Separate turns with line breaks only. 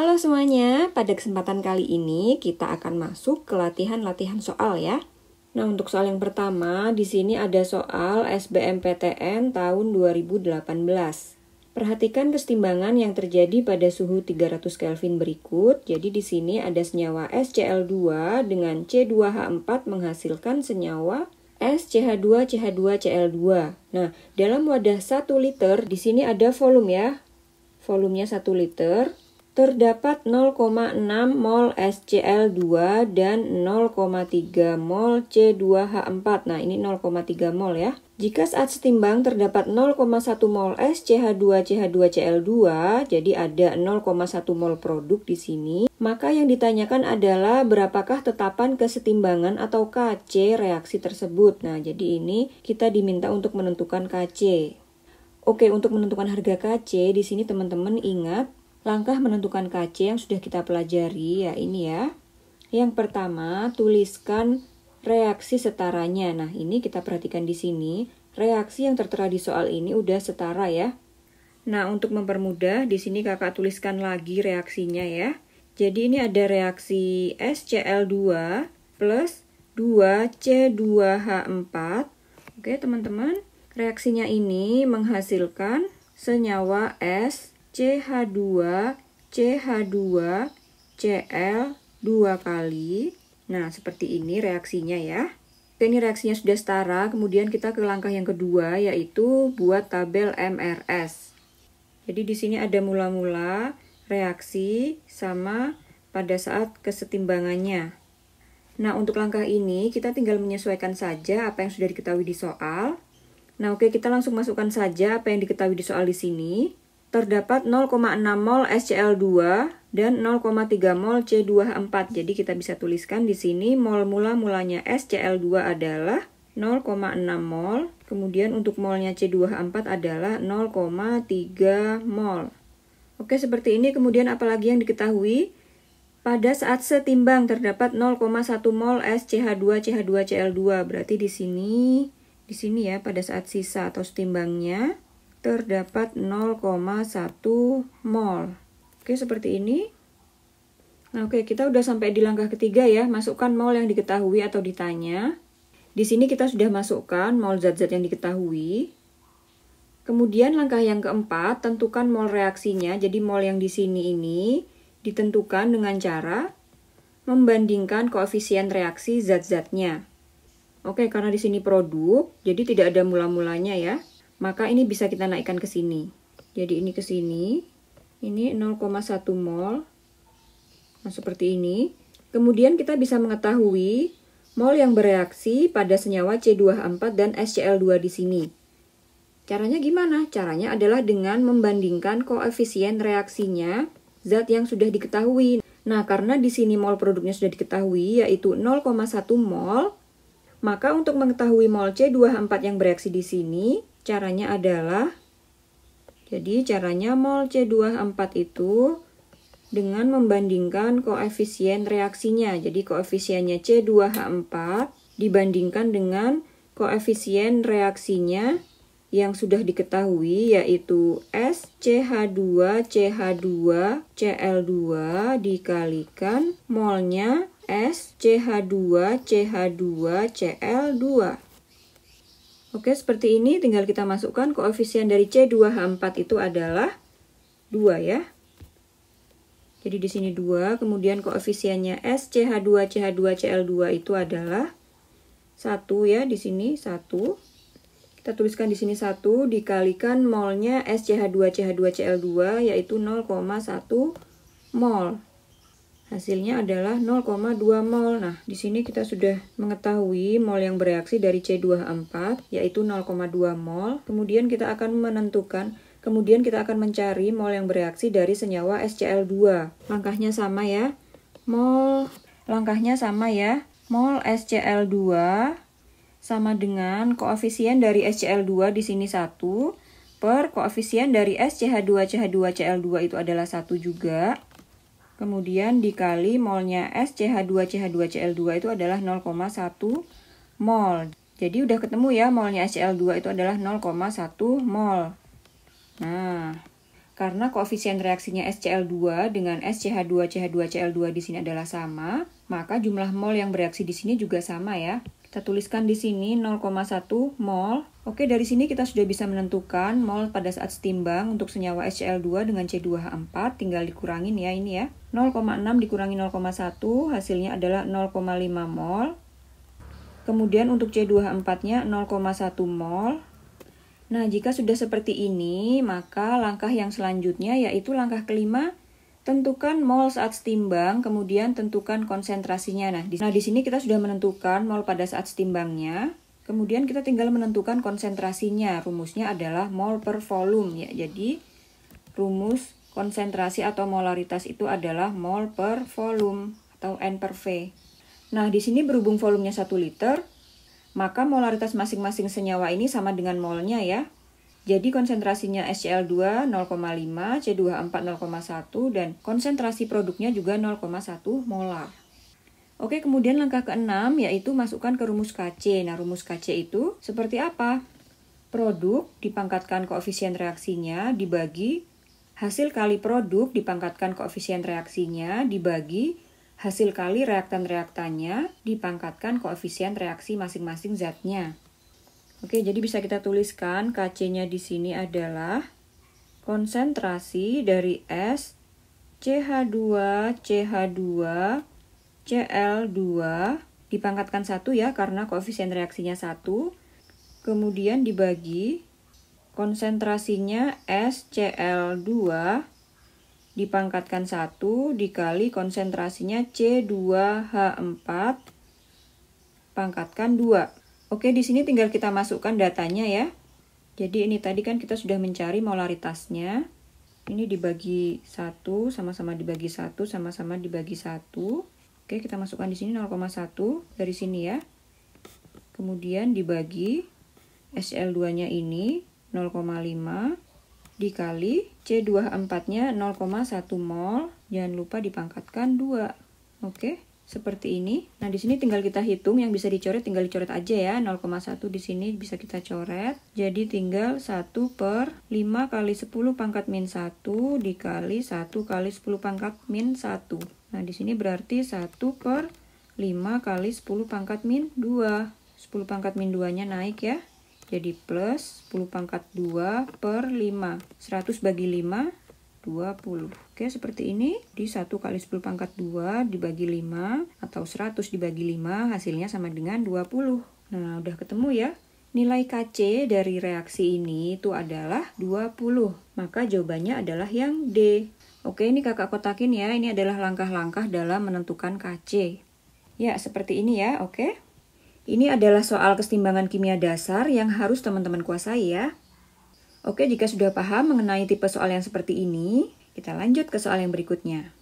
Halo semuanya, pada kesempatan kali ini kita akan masuk ke latihan-latihan soal ya. Nah, untuk soal yang pertama, di sini ada soal SBMPTN tahun 2018. Perhatikan kesetimbangan yang terjadi pada suhu 300 Kelvin berikut. Jadi di sini ada senyawa SCl2 dengan C2H4 menghasilkan senyawa SCH2CH2Cl2. Nah, dalam wadah 1 liter, di sini ada volume ya. Volumenya 1 liter. Terdapat 0,6 mol SCl2 dan 0,3 mol C2H4. Nah, ini 0,3 mol ya. Jika saat setimbang terdapat 0,1 mol SCH2CH2Cl2, jadi ada 0,1 mol produk di sini, maka yang ditanyakan adalah berapakah tetapan kesetimbangan atau Kc reaksi tersebut. Nah, jadi ini kita diminta untuk menentukan Kc. Oke, untuk menentukan harga Kc, di sini teman-teman ingat langkah menentukan Kc yang sudah kita pelajari ya ini ya. Yang pertama, tuliskan reaksi setaranya. Nah, ini kita perhatikan di sini. Reaksi yang tertera di soal ini udah setara ya. Nah, untuk mempermudah, di sini kakak tuliskan lagi reaksinya ya. Jadi ini ada reaksi SCl2 plus 2C2H4. Oke, teman-teman. Reaksinya ini menghasilkan senyawa CH2, CH2, Cl 2 kali. Nah, seperti ini reaksinya ya. Oke, ini reaksinya sudah setara. Kemudian kita ke langkah yang kedua, yaitu buat tabel MRS. Jadi di sini ada mula-mula, reaksi, sama pada saat kesetimbangannya. Nah, untuk langkah ini kita tinggal menyesuaikan saja apa yang sudah diketahui di soal. Nah, oke, kita langsung masukkan saja apa yang diketahui di soal di sini. Terdapat 0,6 mol SCl2 dan 0,3 mol C2H4. Jadi kita bisa tuliskan di sini mol mula-mulanya SCl2 adalah 0,6 mol. Kemudian untuk molnya C2H4 adalah 0,3 mol. Oke, seperti ini. Kemudian apalagi yang diketahui? Pada saat setimbang terdapat 0,1 mol SCH2CH2Cl2. Berarti di sini ya pada saat sisa atau setimbangnya terdapat 0,1 mol. Oke, seperti ini. Nah, oke, kita udah sampai di langkah ketiga ya. Masukkan mol yang diketahui atau ditanya. Di sini kita sudah masukkan mol zat-zat yang diketahui. Kemudian langkah yang keempat, tentukan mol reaksinya. Jadi mol yang di sini ini ditentukan dengan cara membandingkan koefisien reaksi zat-zatnya. Oke, karena di sini produk, jadi tidak ada mula-mulanya ya. Maka ini bisa kita naikkan ke sini. Jadi ini ke sini. Ini 0,1 mol. Nah, seperti ini. Kemudian kita bisa mengetahui mol yang bereaksi pada senyawa C2H4 dan SCl2 di sini. Caranya gimana? Caranya adalah dengan membandingkan koefisien reaksinya zat yang sudah diketahui. Nah, karena di sini mol produknya sudah diketahui yaitu 0,1 mol, maka untuk mengetahui mol C2H4 yang bereaksi di sini, caranya adalah, jadi caranya mol C2H4 itu dengan membandingkan koefisien reaksinya. Jadi koefisiennya C2H4 dibandingkan dengan koefisien reaksinya yang sudah diketahui yaitu SCH2CH2Cl2 dikalikan molnya SCH2CH2Cl2. Oke, seperti ini tinggal kita masukkan koefisien dari C2H4 itu adalah 2 ya. Jadi di sini 2, kemudian koefisiennya SCH2CH2Cl2 itu adalah 1 ya, di sini 1. Kita tuliskan di sini 1 dikalikan molnya SCH2CH2Cl2 yaitu 0,1 mol. Hasilnya adalah 0,2 mol. Nah, di sini kita sudah mengetahui mol yang bereaksi dari C2H4 yaitu 0,2 mol. Kemudian kita akan mencari mol yang bereaksi dari senyawa SCl2. Langkahnya sama ya. Mol SCl2 sama dengan koefisien dari SCl2 di sini 1 per koefisien dari SCH2CH2Cl2 itu adalah 1 juga. Kemudian dikali molnya SCH2CH2Cl2 itu adalah 0,1 mol. Jadi udah ketemu ya molnya SCl2 itu adalah 0,1 mol. Nah, Karena koefisien reaksinya SCl2 dengan SCH2 CH2Cl2 di sini adalah sama, maka jumlah mol yang bereaksi di sini juga sama ya. Kita tuliskan di sini 0,1 mol. Oke, dari sini kita sudah bisa menentukan mol pada saat setimbang untuk senyawa SCl2 dengan C2H4, tinggal dikurangin ya ini ya. 0,6 dikurangi 0,1 hasilnya adalah 0,5 mol. Kemudian untuk C2H4-nya 0,1 mol. Nah, jika sudah seperti ini, maka langkah yang selanjutnya yaitu langkah kelima, tentukan mol saat setimbang, kemudian tentukan konsentrasinya. Nah, di sini kita sudah menentukan mol pada saat setimbangnya, kemudian kita tinggal menentukan konsentrasinya. Rumusnya adalah mol per volume ya. Jadi, rumus konsentrasi atau molaritas itu adalah mol per volume atau N per V. Nah, di sini berhubung volumenya 1 liter, maka molaritas masing-masing senyawa ini sama dengan molnya ya. Jadi konsentrasinya SCl2 0,5, C2H4 0,1, dan konsentrasi produknya juga 0,1 molar. Oke, kemudian langkah ke-6 yaitu masukkan ke rumus Kc. Nah, rumus Kc itu seperti apa? Produk dipangkatkan koefisien reaksinya dibagi hasil kali produk dipangkatkan koefisien reaksinya dibagi hasil kali reaktan-reaktannya dipangkatkan koefisien reaksi masing-masing zatnya. Oke, jadi bisa kita tuliskan Kc-nya di sini adalah konsentrasi dari S CH2 CH2 Cl2 dipangkatkan 1 ya karena koefisien reaksinya 1. Kemudian dibagi konsentrasinya SCl2 dipangkatkan 1 dikali konsentrasinya C2H4 pangkatkan 2. Oke, di sini tinggal kita masukkan datanya ya. Jadi ini tadi kan kita sudah mencari molaritasnya. Ini dibagi 1, sama-sama dibagi 1, sama-sama dibagi 1. Oke, kita masukkan di sini 0,1 dari sini ya. Kemudian dibagi SCl2-nya ini 0,5 dikali C2H4-nya 0,1 mol, jangan lupa dipangkatkan 2. Oke, seperti ini. Nah, di sini tinggal kita hitung, yang bisa dicoret tinggal dicoret aja ya. 0,1 di sini bisa kita coret. Jadi tinggal 1 per 5 kali 10 pangkat min 1 dikali 1 kali 10 pangkat min 1. Nah, di sini berarti 1 per 5 kali 10 pangkat min 2. 10 pangkat min 2-nya naik ya. Jadi plus 10 pangkat 2 per 5. 100 bagi 5, 20. Oke, seperti ini. Di 1 kali 10 pangkat 2 dibagi 5, atau 100 dibagi 5, hasilnya sama dengan 20. Nah, udah ketemu ya. Nilai Kc dari reaksi ini itu adalah 20. Maka jawabannya adalah yang D. Oke, ini kakak kotakin ya. Ini adalah langkah-langkah dalam menentukan Kc. Ya, seperti ini ya, oke. Ini adalah soal kesetimbangan kimia dasar yang harus teman-teman kuasai ya. Oke, jika sudah paham mengenai tipe soal yang seperti ini, kita lanjut ke soal yang berikutnya.